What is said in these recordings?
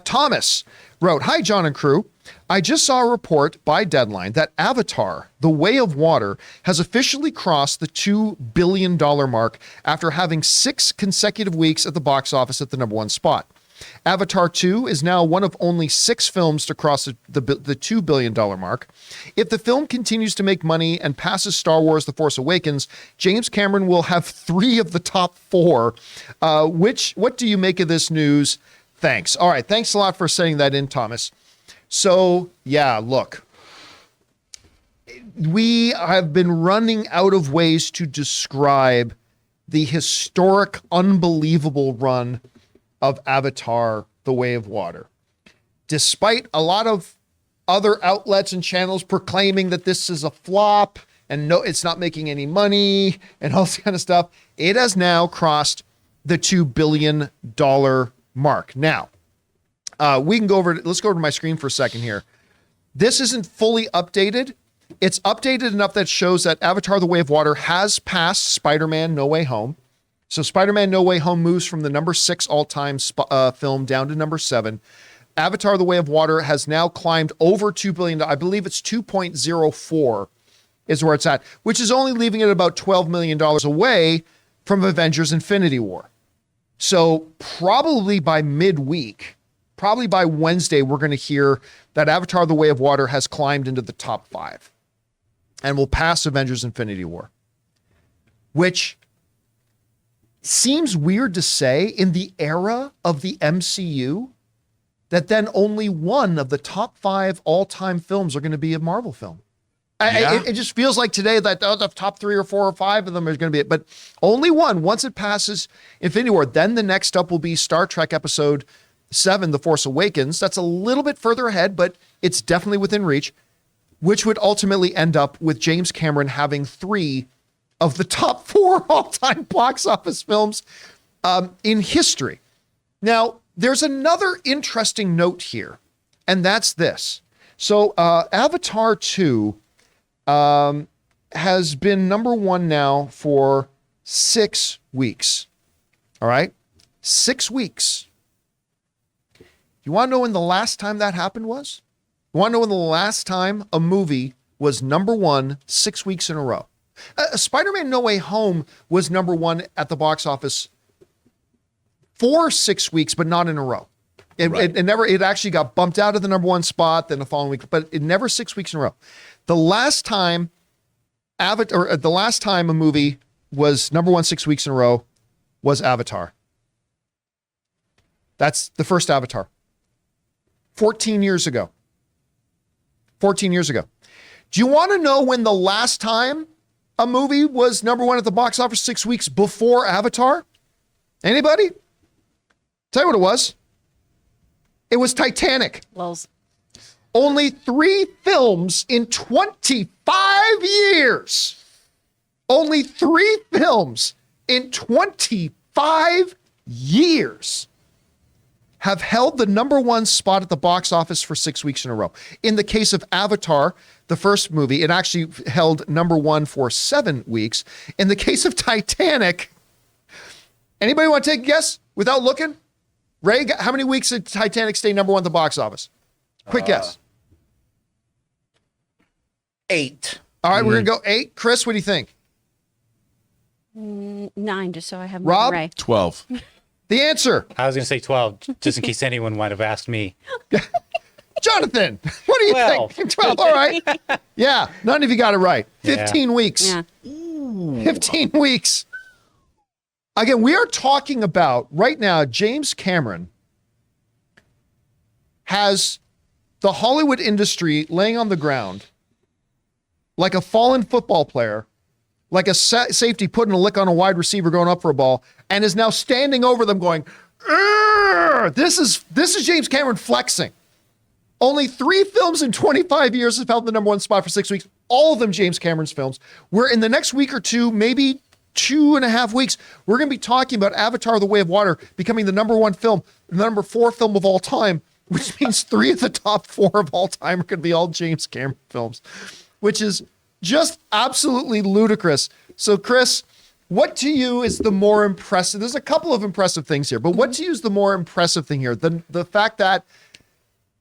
Thomas wrote, "Hi, John and crew. I just saw a report by Deadline that Avatar, The Way of Water, has officially crossed the $2 billion mark after having 6 consecutive weeks at the box office at the number 1 spot. Avatar 2 is now one of only 6 films to cross the $2 billion mark. If the film continues to make money and passes Star Wars The Force Awakens, James Cameron will have 3 of the top 4. What do you make of this news? Thanks." All right, thanks a lot for sending that in, Thomas. So, yeah, look, we have been running out of ways to describe the historic, unbelievable run of Avatar, The Way of Water. Despite a lot of other outlets and channels proclaiming that this is a flop and no, it's not making any money and all this kind of stuff, it has now crossed the $2 billion mark. Now, let's go over to my screen for a second here. This isn't fully updated. It's updated enough that shows that Avatar, The Way of Water has passed Spider-Man No Way Home. So Spider-Man No Way Home moves from the number 6 all-time film down to number 7. Avatar, The Way of Water has now climbed over $2 billion. I believe it's 2.04 is where it's at, which is only leaving it about $12 million away from Avengers Infinity War. So probably by midweek, probably by Wednesday, we're going to hear that Avatar, The Way of Water has climbed into the top 5 and will pass Avengers Infinity War, which seems weird to say in the era of the MCU that then only one of the top 5 all-time films are going to be a Marvel film. Yeah. It just feels like today that the top 3 or 4 or 5 of them are going to be it, but only one. Once it passes Infinity War, then the next up will be Star Trek Episode 7, The Force Awakens. That's a little bit further ahead, but it's definitely within reach, which would ultimately end up with James Cameron having 3 of the top 4 all-time box office films in history. Now, there's another interesting note here, and that's this. So Avatar 2 has been number 1 now for 6 weeks. All right? 6 weeks. You want to know when the last time that happened was? You want to know when the last time a movie was number 1 6 weeks in a row? Spider-Man No Way Home was number 1 at the box office for 6 weeks, but not in a row. It actually got bumped out of the number 1 spot, then the following week, but it never 6 weeks in a row. The last time a movie was number 1 6 weeks in a row was Avatar. That's the first Avatar. 14 years ago. 14 years ago. Do you want to know when the last time a movie was number 1 at the box office 6 weeks before Avatar? Anybody? Tell you what it was. It was Titanic. Lols. Only 3 films in 25 years. Only 3 films in 25 years have held the number 1 spot at the box office for 6 weeks in a row. In the case of Avatar, the first movie, it actually held number 1 for 7 weeks. In the case of Titanic, anybody want to take a guess without looking? Ray, how many weeks did Titanic stay number 1 at the box office? Quick guess. 8. All right, we're going to go 8. Chris, what do you think? 9, just so I have Rob? Ray. 12. The answer. I was going to say 12, just in case anyone might have asked me. Jonathan, what do you 12. think? 12, all right. Yeah, none of you got it right. 15 weeks. Yeah. 15 weeks. Again, we are talking about, right now, James Cameron has the Hollywood industry laying on the ground like a fallen football player, like a safety putting a lick on a wide receiver going up for a ball, and is now standing over them going, this is James Cameron flexing. Only 3 films in 25 years have held the number 1 spot for 6 weeks. All of them James Cameron's films. We're in the next week or two, maybe 2.5 weeks, we're going to be talking about Avatar, The Way of Water becoming the number 1 film, the number 4 film of all time, which means 3 of the top 4 of all time are going to be all James Cameron films, which is just absolutely ludicrous. So Chris, what to you is the more impressive? There's a couple of impressive things here, but what to you is the more impressive thing here? The fact that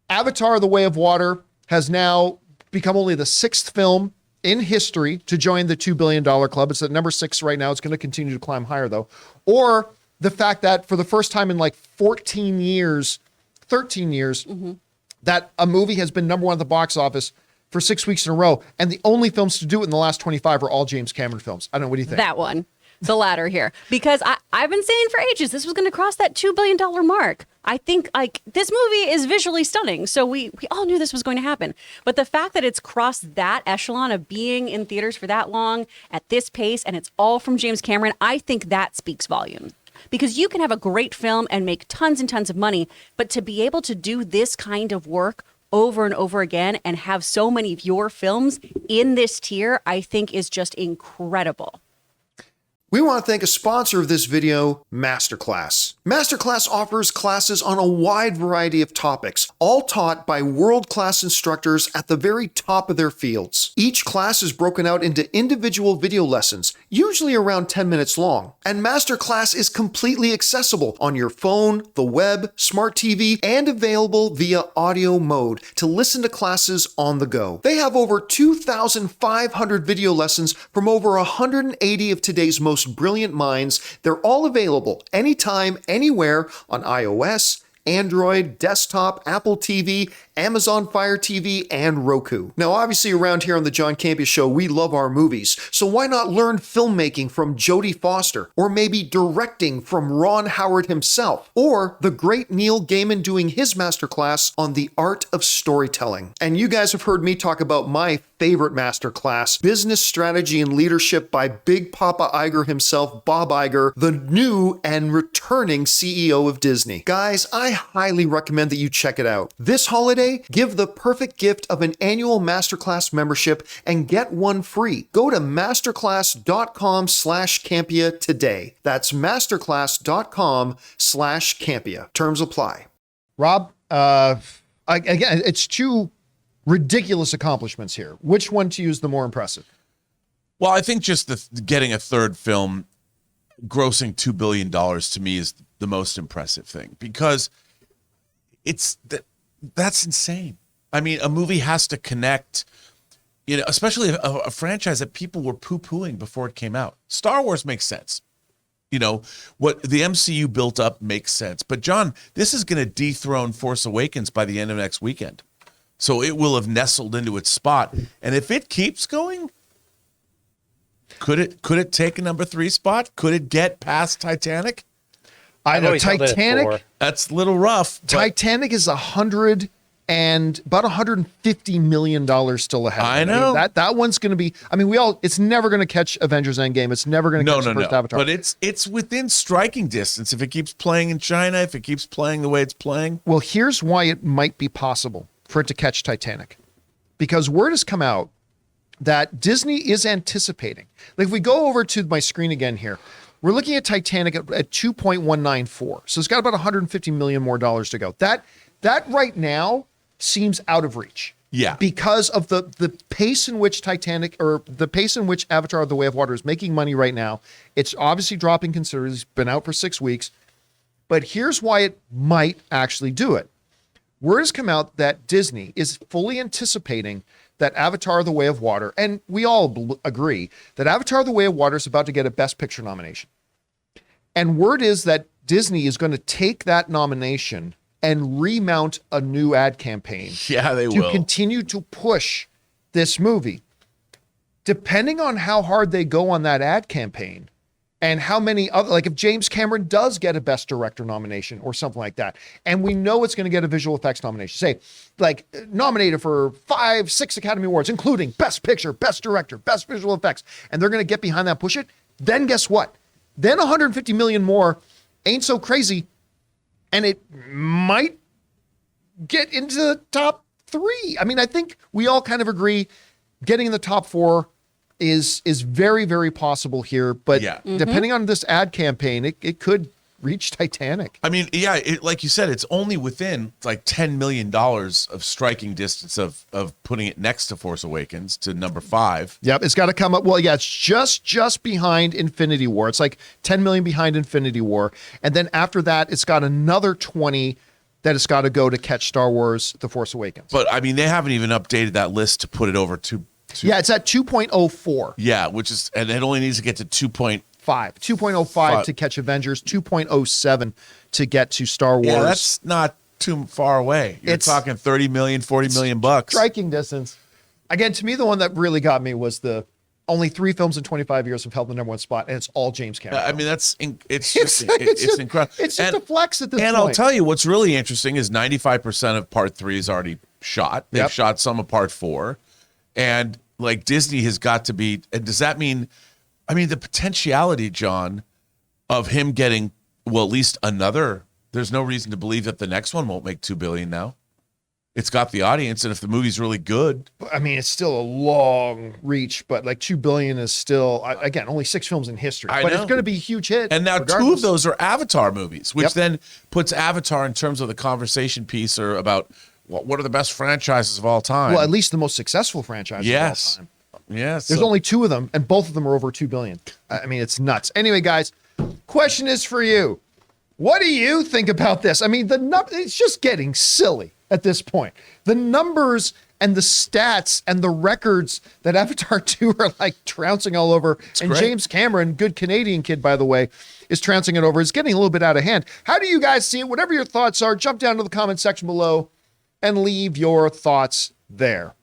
Avatar: The Way of Water has now become only the 6th film in history to join the $2 billion club. It's at number 6 right now. It's going to continue to climb higher, though. Or the fact that for the first time in like 13 years, that a movie has been number 1 at the box office for 6 weeks in a row, and the only films to do it in the last 25 are all James Cameron films. I don't know. What do you think? That one. The latter here. Because I've been saying for ages this was going to cross that $2 billion mark. I think like this movie is visually stunning. So we all knew this was going to happen. But the fact that it's crossed that echelon of being in theaters for that long at this pace, and it's all from James Cameron, I think that speaks volumes. Because you can have a great film and make tons and tons of money, but to be able to do this kind of work over and over again and have so many of your films in this tier, I think is just incredible. We want to thank a sponsor of this video, MasterClass. MasterClass offers classes on a wide variety of topics, all taught by world-class instructors at the very top of their fields. Each class is broken out into individual video lessons, usually around 10 minutes long. And MasterClass is completely accessible on your phone, the web, smart TV, and available via audio mode to listen to classes on the go. They have over 2,500 video lessons from over 180 of today's most brilliant minds. They're all available anytime, anywhere on iOS, Android, desktop, Apple TV, Amazon Fire TV, and Roku. Now, obviously around here on the John Campea Show, we love our movies, so why not learn filmmaking from Jodie Foster, or maybe directing from Ron Howard himself, or the great Neil Gaiman doing his masterclass on the art of storytelling. And you guys have heard me talk about my favorite masterclass, Business Strategy and Leadership by Big Papa Iger himself, Bob Iger, the new and returning CEO of Disney. Guys, I highly recommend that you check it out. This holiday, give the perfect gift of an annual Masterclass membership and get one free. Go to masterclass.com/Campea today. That's masterclass.com/Campea. Terms apply. Rob, again, it's 2 ridiculous accomplishments here. Which one to you is the more impressive? Well, I think just getting a third film grossing $2 billion to me is the most impressive thing, because that's insane. I mean, a movie has to connect, especially a franchise that people were poo-pooing before it came out. Star Wars makes sense. What the MCU built up makes sense. But John, this is going to dethrone Force Awakens by the end of next weekend. So it will have nestled into its spot. And if it keeps going, could it take a number 3 spot? Could it get past Titanic? I know Titanic. That's a little rough. Titanic is about $150 million still ahead. I know that one's going to be. I mean, it's never going to catch Avengers Endgame. It's never going to catch the first Avatar. But it's within striking distance if it keeps playing in China. If it keeps playing the way it's playing. Well, here's why it might be possible for it to catch Titanic, because word has come out that Disney is anticipating. Like, if we go over to my screen again here, we're looking at Titanic at 2.194. So it's got about $150 million more to go. That right now seems out of reach. Yeah. Because of the pace in which the pace in which Avatar: The Way of Water is making money right now. It's obviously dropping considerably. It's been out for 6 weeks. But here's why it might actually do it. Word has come out that Disney is fully anticipating that Avatar: The Way of Water, and we all agree that Avatar: The Way of Water is about to get a Best Picture nomination. And word is that Disney is going to take that nomination and remount a new ad campaign. Yeah, they will. To will continue to push this movie. Depending on how hard they go on that ad campaign, and how many other, like if James Cameron does get a Best Director nomination or something like that, and we know it's going to get a visual effects nomination, say, like nominated for 5, 6 Academy Awards, including Best Picture, Best Director, Best Visual Effects, and they're going to get behind that, push it, then guess what? Then 150 million more ain't so crazy, and it might get into the top 3. I mean, I think we all kind of agree getting in the top 4 is very, very possible here, but depending on this ad campaign, it could reach Titanic. I mean, yeah, like you said, it's only within like $10 million of striking distance of putting it next to Force Awakens to number 5. Yep, it's got to come up. Well, yeah, it's just behind Infinity War. It's like 10 million behind Infinity War. And then after that, it's got another 20 that it's got to go to catch Star Wars The Force Awakens. But I mean, they haven't even updated that list to put it over to yeah, it's at 2.04. yeah, which is, and it only needs to get to 2.05 to catch Avengers, 2.07 to get to Star Wars. Yeah, that's not too far away. You're talking 30 million, 40 million bucks. Striking distance. Again, to me, the one that really got me was the only 3 films in 25 years have held the number 1 spot, and it's all James Cameron. I mean, it's incredible. It's just a flex at this point. And I'll tell you what's really interesting is 95% of part 3 is already shot. They've shot some of part 4. And like Disney has got to be, and does that mean, I mean, the potentiality, John, of him getting, well, at least another, there's no reason to believe that the next one won't make $2 billion now. It's got the audience, and if the movie's really good. I mean, it's still a long reach, but like $2 billion is still, again, only 6 films in history. But it's going to be a huge hit. And now regardless. 2 of those are Avatar movies, which then puts Avatar in terms of the conversation piece or about what are the best franchises of all time. Well, at least the most successful franchises of all time. Yes. There's only 2 of them, and both of them are over $2 billion. I mean, it's nuts. Anyway, guys, question is for you. What do you think about this? I mean, it's just getting silly at this point. The numbers and the stats and the records that Avatar 2 are like trouncing all over. And great. James Cameron, good Canadian kid, by the way, is trouncing it over. It's getting a little bit out of hand. How do you guys see it? Whatever your thoughts are, jump down to the comment section below and leave your thoughts there.